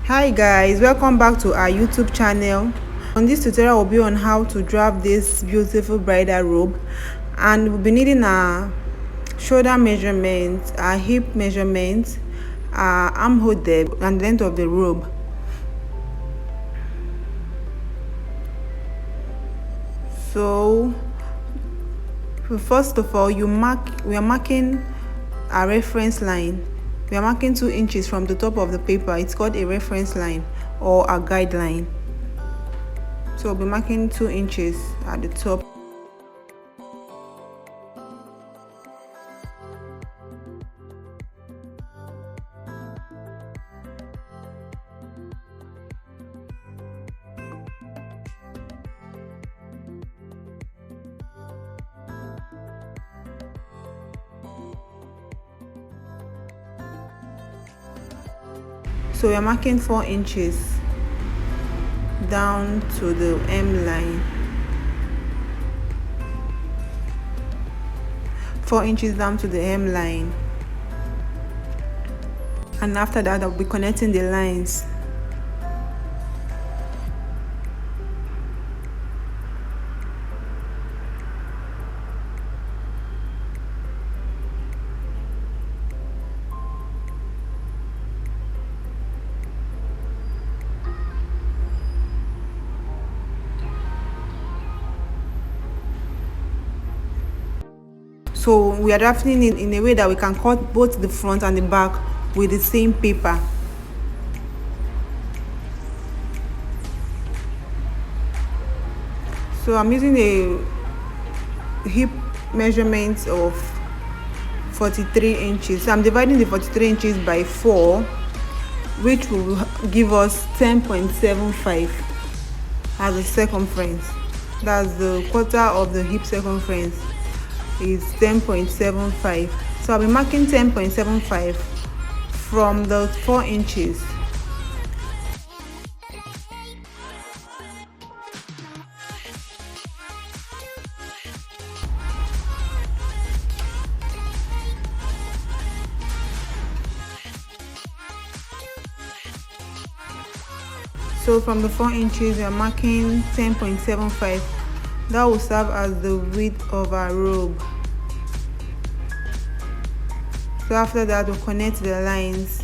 Hi guys, welcome back to our YouTube channel. On this tutorial will be on how to draft this beautiful bridal robe, and we'll be needing our shoulder measurement, our hip measurement, our armhole depth and length of the robe. So first of all, we are marking a reference line. We are marking 2 inches from the top of the paper. It's called a reference line or a guideline. So we'll be marking 2 inches at the top. So we are marking 4 inches down to the hem line. 4 inches down to the hem line. And after that, I'll be connecting the lines. So we are drafting it in a way that we can cut both the front and the back with the same paper. So I'm using a hip measurement of 43 inches. So I'm dividing the 43 inches by 4, which will give us 10.75 as a circumference. That's the quarter of the hip circumference is 10.75. So I'll be marking 10.75 from the 4 inches. So from the 4 inches, we are marking 10.75. That will serve as the width of our robe. So after that, we'll connect the lines.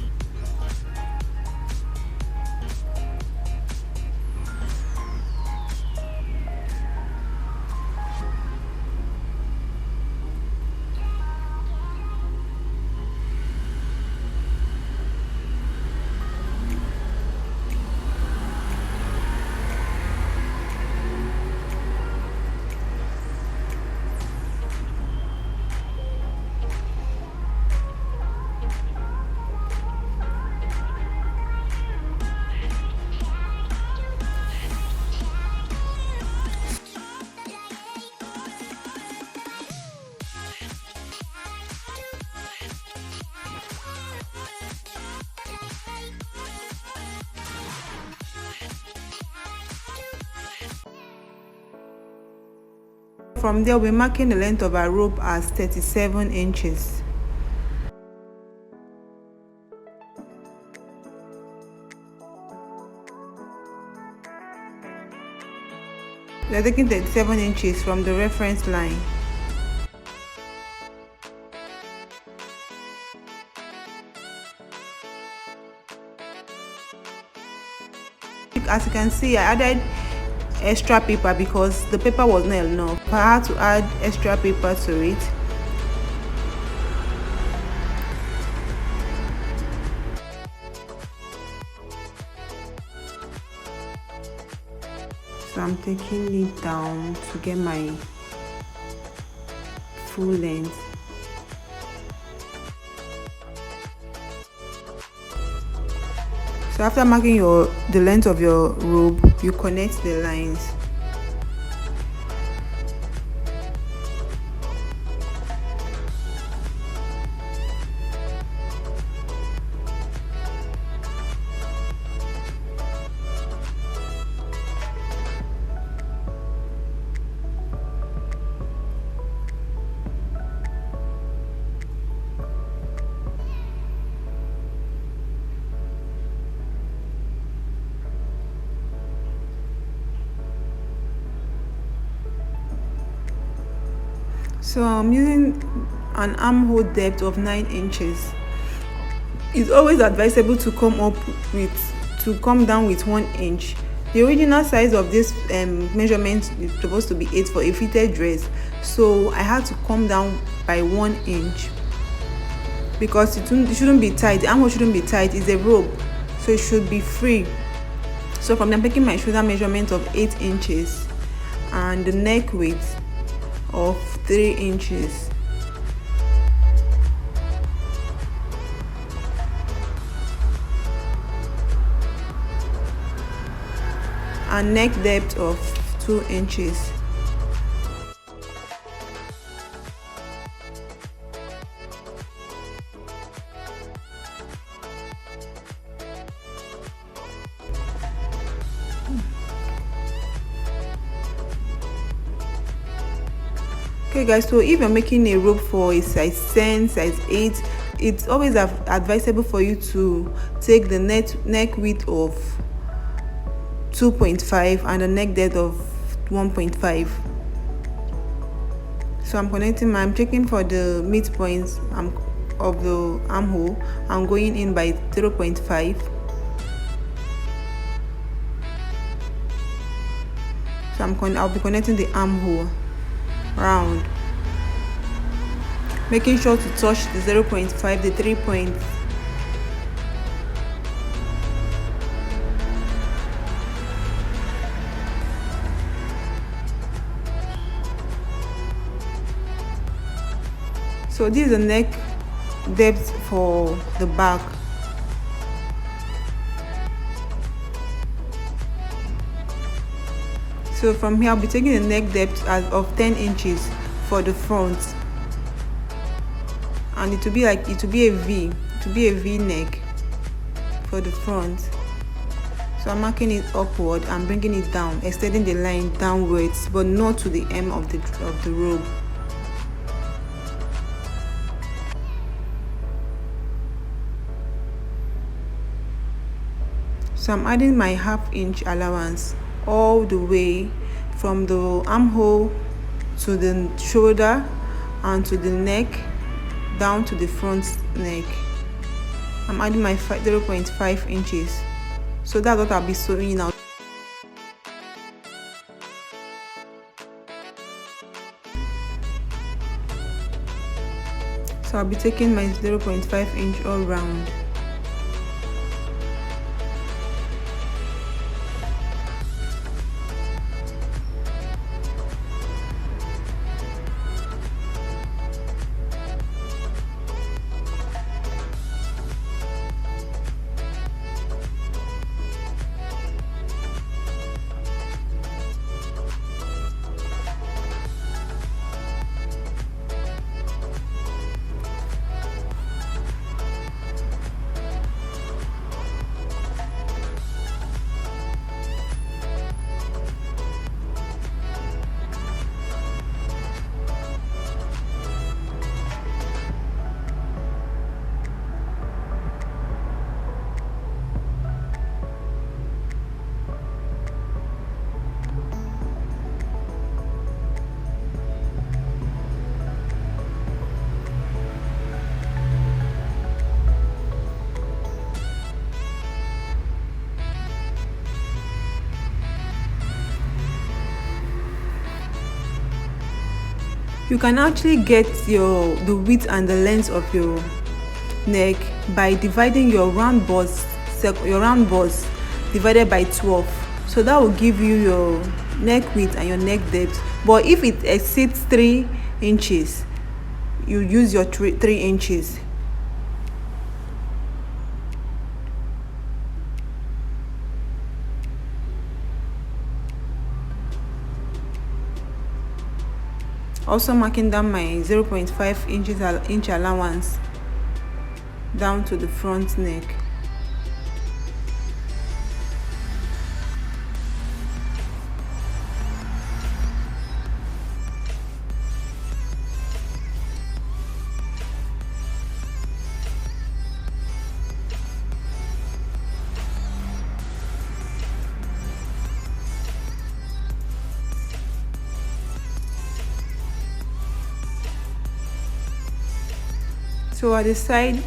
From there, we're marking the length of our rope as 37 inches. We're taking 37 inches from the reference line. As you can see, I added extra paper because the paper was not enough. I had to add extra paper to it. So I'm taking it down to get my full length. So after marking the length of your robe, you connect the lines. So I'm using an armhole depth of 9 inches. It's always advisable to come down with 1 inch. The original size of this measurement is supposed to be 8 for a fitted dress, so I had to come down by 1 inch because it shouldn't be tight. The armhole shouldn't be tight. It's a robe, so it should be free. So from there, I'm taking my shoulder measurement of 8 inches and the neck width of 3 inches. And neck depth of 2 inches. Okay guys, so if you're making a robe for a size 10, size 8, it's always advisable for you to take the neck width of 2.5 and the neck depth of 1.5. So I'm checking for the midpoints of the armhole. I'm going in by 0.5. So I'll be connecting the armhole round, making sure to touch the 0.5, the 3 points. So this is the neck depth for the back. So from here I'll be taking the neck depth of 10 inches for the front, and it will be a V neck for the front. So I'm marking it upward and bringing it down, extending the line downwards, but not to the hem of the robe. So I'm adding my ½ inch allowance all the way from the armhole to the shoulder and to the neck down to the front neck. I'm adding my 0.5 inches. So that's what I'll be sewing out. So I'll be taking my 0.5 inch all round. You can actually get the width and the length of your neck by dividing your round bust divided by 12. So that will give you your neck width and your neck depth. But if it exceeds 3 inches, you use your 3 inches. Also marking down my 0.5 inch allowance down to the front neck. So at the side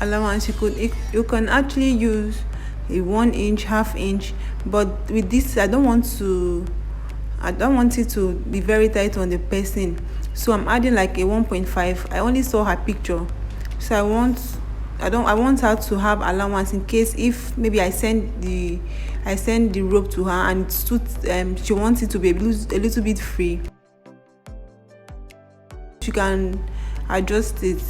allowance, you can actually use a 1 inch, half inch, but with this I don't want it to be very tight on the person, so I'm adding like a 1.5. I only saw her picture, so I want her to have allowance in case if maybe I send the rope to her and she wants it to be a little bit free, she can adjust it.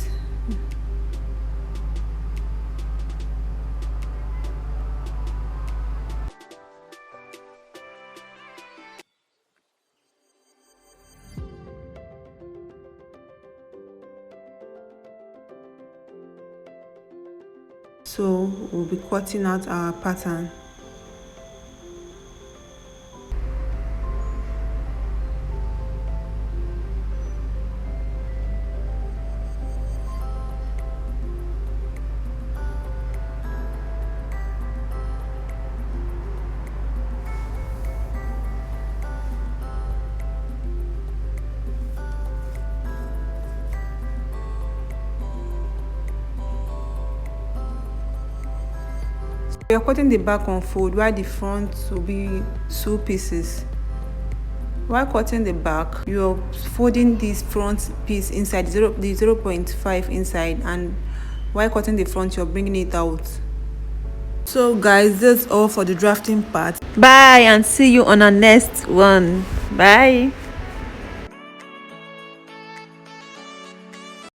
So we'll be cutting out our pattern. We are cutting the back on fold while the front will be 2 pieces. While cutting the back, you're folding this front piece inside the 0.5 inside, and while cutting the front, you're bringing it out. So guys, that's all for the drafting part. Bye, and see you on our next one. Bye.